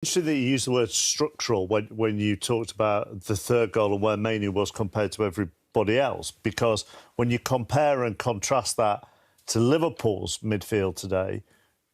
Interesting that you used the word structural when you talked about the third goal and where Mainoo was compared to everybody else, because when you compare and contrast that to Liverpool's midfield today,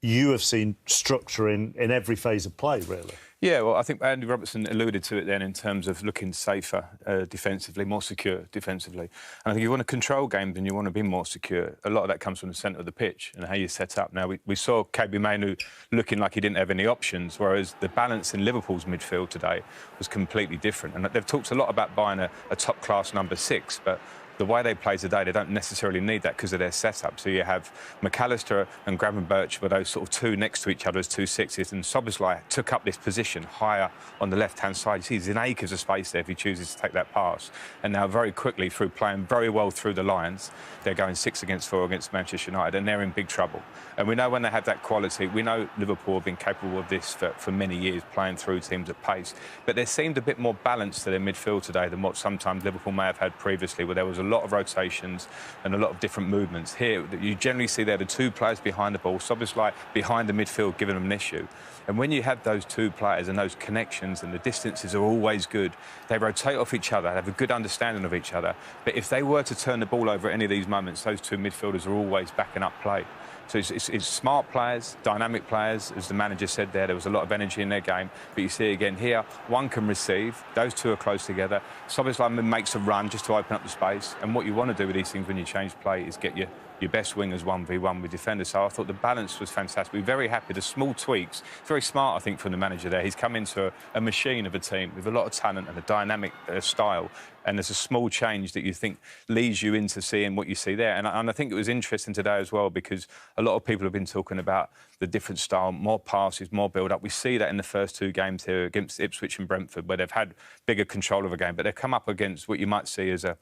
you have seen structure in every phase of play, really. Yeah, well, I think Andy Robertson alluded to it then in terms of looking safer defensively, more secure defensively. And I think if you want to control games and you want to be more secure, a lot of that comes from the centre of the pitch and how you set up. Now, we saw KB Mainoo looking like he didn't have any options, whereas the balance in Liverpool's midfield today was completely different. And they've talked a lot about buying a top-class number 6, but the way they play today, they don't necessarily need that because of their setup. So you have McAllister and Gravenberch were those sort of two next to each other as 2 6s, and Szoboszlai took up this position higher on the left-hand side. You see there's an acres of space there if he chooses to take that pass. And now very quickly, through playing very well through the lines, they're going 6 against 4 against Manchester United, and they're in big trouble. And we know when they have that quality, we know Liverpool have been capable of this for many years, playing through teams at pace. But there seemed a bit more balance to their midfield today than what sometimes Liverpool may have had previously, where there was a lot of rotations and a lot of different movements. Here, you generally see there the 2 players behind the ball, Szoboszlai behind the midfield, giving them an issue. And when you have those 2 players and those connections and the distances are always good, they rotate off each other, have a good understanding of each other. But if they were to turn the ball over at any of these moments, those 2 midfielders are always backing up play. So it's smart players, dynamic players, as the manager said there was a lot of energy in their game. But you see again here, one can receive, those 2 are close together. Szoboszlai makes a run just to open up the space. And what you want to do with these things when you change play is get your best wingers 1v1 with defenders. So I thought the balance was fantastic. We're very happy. The small tweaks, very smart, I think, from the manager there. He's come into a machine of a team with a lot of talent and a dynamic style. And there's a small change that you think leads you into seeing what you see there. And I think it was interesting today as well, because a lot of people have been talking about the different style, more passes, more build-up. We see that in the first 2 games here against Ipswich and Brentford, where they've had bigger control of a game, but they've come up against what you might see as a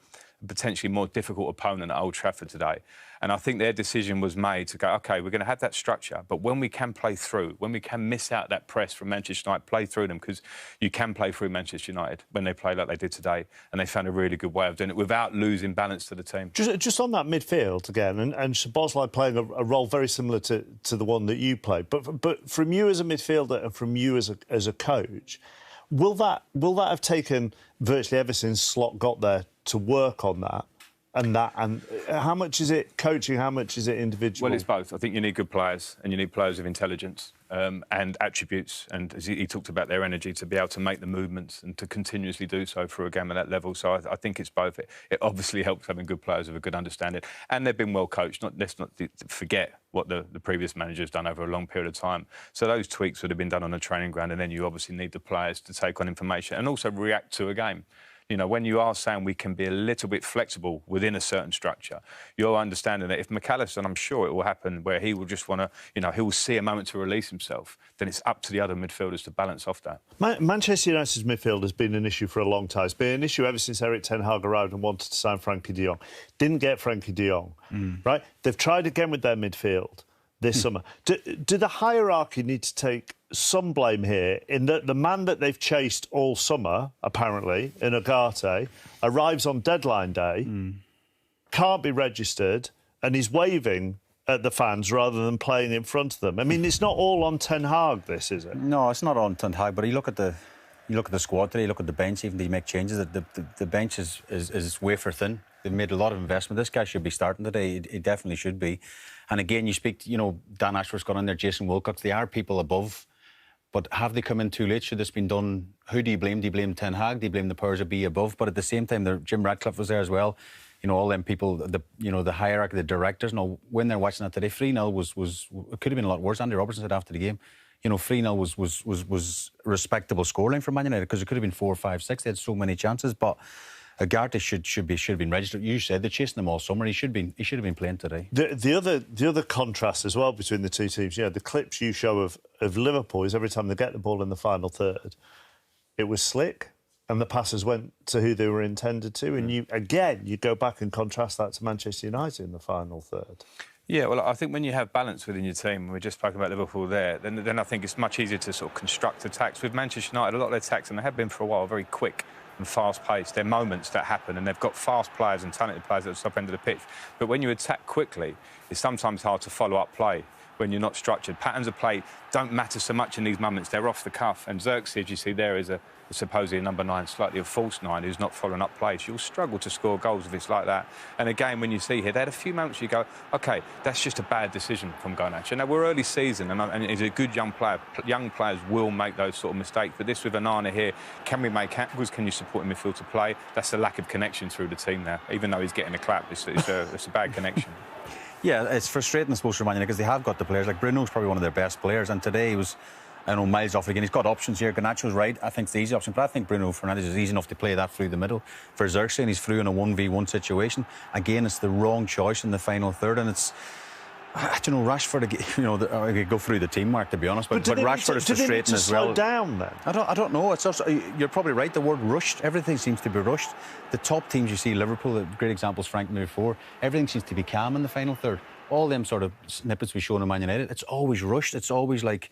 potentially more difficult opponent at Old Trafford today. And I think their decision was made to go, OK, we're going to have that structure, but when we can play through, when we can miss out that press from Manchester United, play through them, because you can play through Manchester United when they play like they did today, and they found a really good way of doing it without losing balance to the team. Just on that midfield again, and Szoboszlai playing a role very similar to the one that you played, but from you as a midfielder and from you as a coach, will that have taken virtually ever since Slot got there to work on that? And how much is it coaching, how much is it individual? Well, it's both. I think you need good players and you need players of intelligence and attributes. And as he talked about their energy to be able to make the movements and to continuously do so through a game at that level. So I think it's both. It obviously helps having good players with a good understanding. And they've been well coached. Let's not forget what the previous manager's done over a long period of time. So those tweaks would have been done on a training ground, and then you obviously need the players to take on information and also react to a game. You know, when you are saying we can be a little bit flexible within a certain structure, you're understanding that if McAllister, and I'm sure it will happen, where he will just want to, he will see a moment to release himself, then it's up to the other midfielders to balance off that. Manchester United's midfield has been an issue for a long time. It's been an issue ever since Erik ten Hag arrived and wanted to sign Frankie de Jong. Didn't get Frankie de Jong, right? They've tried again with their midfield this summer. Do the hierarchy need to take some blame here in that the man that they've chased all summer, apparently, in Ugarte, arrives on deadline day, can't be registered, and he's waving at the fans rather than playing in front of them? I mean, it's not all on Ten Hag, this, is it? No, it's not on Ten Hag, but you look at the squad today, you look at the bench, even they make changes, the bench is wafer thin. They've made a lot of investment. This guy should be starting today. It definitely should be. And again, you speak, Dan Ashworth's got on there, Jason Wilcox. They are people above. But have they come in too late? Should this been done? Who do you blame? Do you blame Ten Hag? Do you blame the powers that be above? But at the same time, Jim Ratcliffe was there as well. All them people, the hierarchy, the directors. When they're watching that today, 3-0 was it could have been a lot worse. Andy Robertson said after the game, 3-0 was respectable scoreline for Man United, because it could have been 4, 5, 6. They had so many chances, but Ugarte should have been registered. You said they're chasing them all summer. He should have been playing today. The other contrast as well between the two teams, the clips you show of Liverpool is every time they get the ball in the final third, it was slick and the passes went to who they were intended to. And you go back and contrast that to Manchester United in the final third. Yeah, well, I think when you have balance within your team, we just spoke about Liverpool there, then I think it's much easier to sort of construct attacks. With Manchester United, a lot of their attacks, and they have been for a while, very quick and fast-paced. They're moments that happen, and they've got fast players and talented players at the top end of the pitch. But when you attack quickly, it's sometimes hard to follow up play. when you're not structured. Patterns of play don't matter so much in these moments. They're off the cuff. And Xerxes, as you see there, is supposedly a number 9, slightly a false 9, who's not following up plays. You'll struggle to score goals if it's like that. And again, when you see here, they had a few moments you go, OK, that's just a bad decision from Garnacho. Now, we're early season, and he's a good young player. Young players will make those sort of mistakes. But this with an Arne here, can we make angles? Can you support him midfield to play? That's the lack of connection through the team now. Even though he's getting a clap, it's a bad connection. Yeah, it's frustrating, I suppose, for Man United, because they have got the players. Like, Bruno's probably one of their best players, and today he was, I know, miles off again. He's got options here. Garnacho's right. I think it's the easy option, but I think Bruno Fernandes is easy enough to play that through the middle. For Xerxes, and he's through in a 1v1 situation. Again, it's the wrong choice in the final third, and it's... I don't know, Rashford, I could go through the team, Mark, to be honest, but Rashford is frustrating as well. Slow down, then? I don't know. It's also, you're probably right, the word rushed. Everything seems to be rushed. The top teams you see, Liverpool, a great example is Frank before, everything seems to be calm in the final third. All them sort of snippets we show in Man United, it's always rushed. It's always like,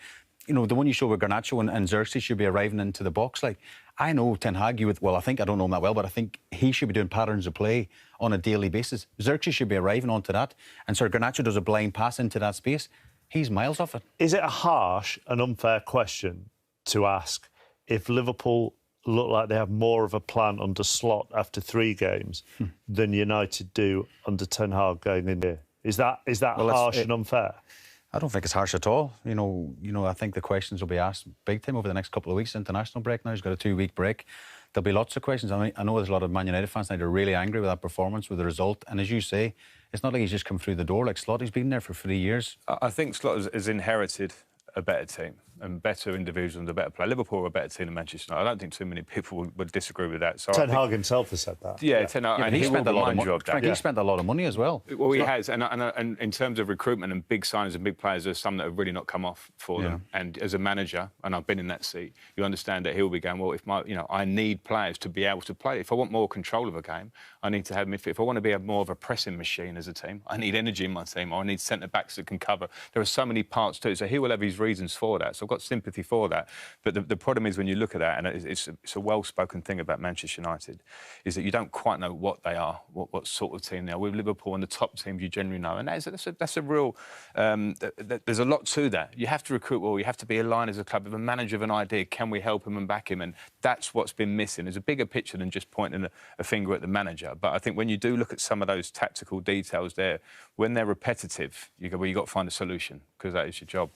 the one you show with Garnacho and Xerxes should be arriving into the box. Like, I know Ten Hag, I don't know him that well, but I think he should be doing patterns of play on a daily basis. Xerxes should be arriving onto that. And Sir Garnacho does a blind pass into that space. He's miles off it. Is it a harsh and unfair question to ask if Liverpool look like they have more of a plan under Slot after 3 games than United do under Ten Hag going in here? Is that harsh and unfair? I don't think it's harsh at all. I think the questions will be asked big time over the next couple of weeks. International break now. He's got a 2-week break. There'll be lots of questions. I know there's a lot of Man United fans now that are really angry with that performance, with the result. And as you say, it's not like he's just come through the door like Slot. He's been there for 3 years. I think Slot has inherited a better team and better individuals and a better player. Liverpool are a better team than Manchester United. I don't think too many people would disagree with that. So Ten Hag himself has said that. Yeah, Ten Hag, and he spent a lot of money. Frank, he spent a lot of money as well. Well, he has, and in terms of recruitment and big signings and big players, there's some that have really not come off for them. And as a manager, and I've been in that seat, you understand that he'll be going, well, if I need players to be able to play. If I want more control of a game, I need to have midfield. If I want to be more of a pressing machine as a team, I need energy in my team, or I need centre backs that can cover. There are so many parts to it, so he will have his reasons for that. So I've got sympathy for that. But the problem is when you look at that, and it's a well-spoken thing about Manchester United, is that you don't quite know what they are, what sort of team they are. With Liverpool and the top teams, you generally know, and that's a real. There's a lot to that. You have to recruit well. You have to be aligned as a club. If a manager of an idea, can we help him and back him? And that's what's been missing. There's a bigger picture than just pointing a finger at the manager. But I think when you do look at some of those tactical details there, when they're repetitive, you go, well, you've got to find a solution, because that is your job.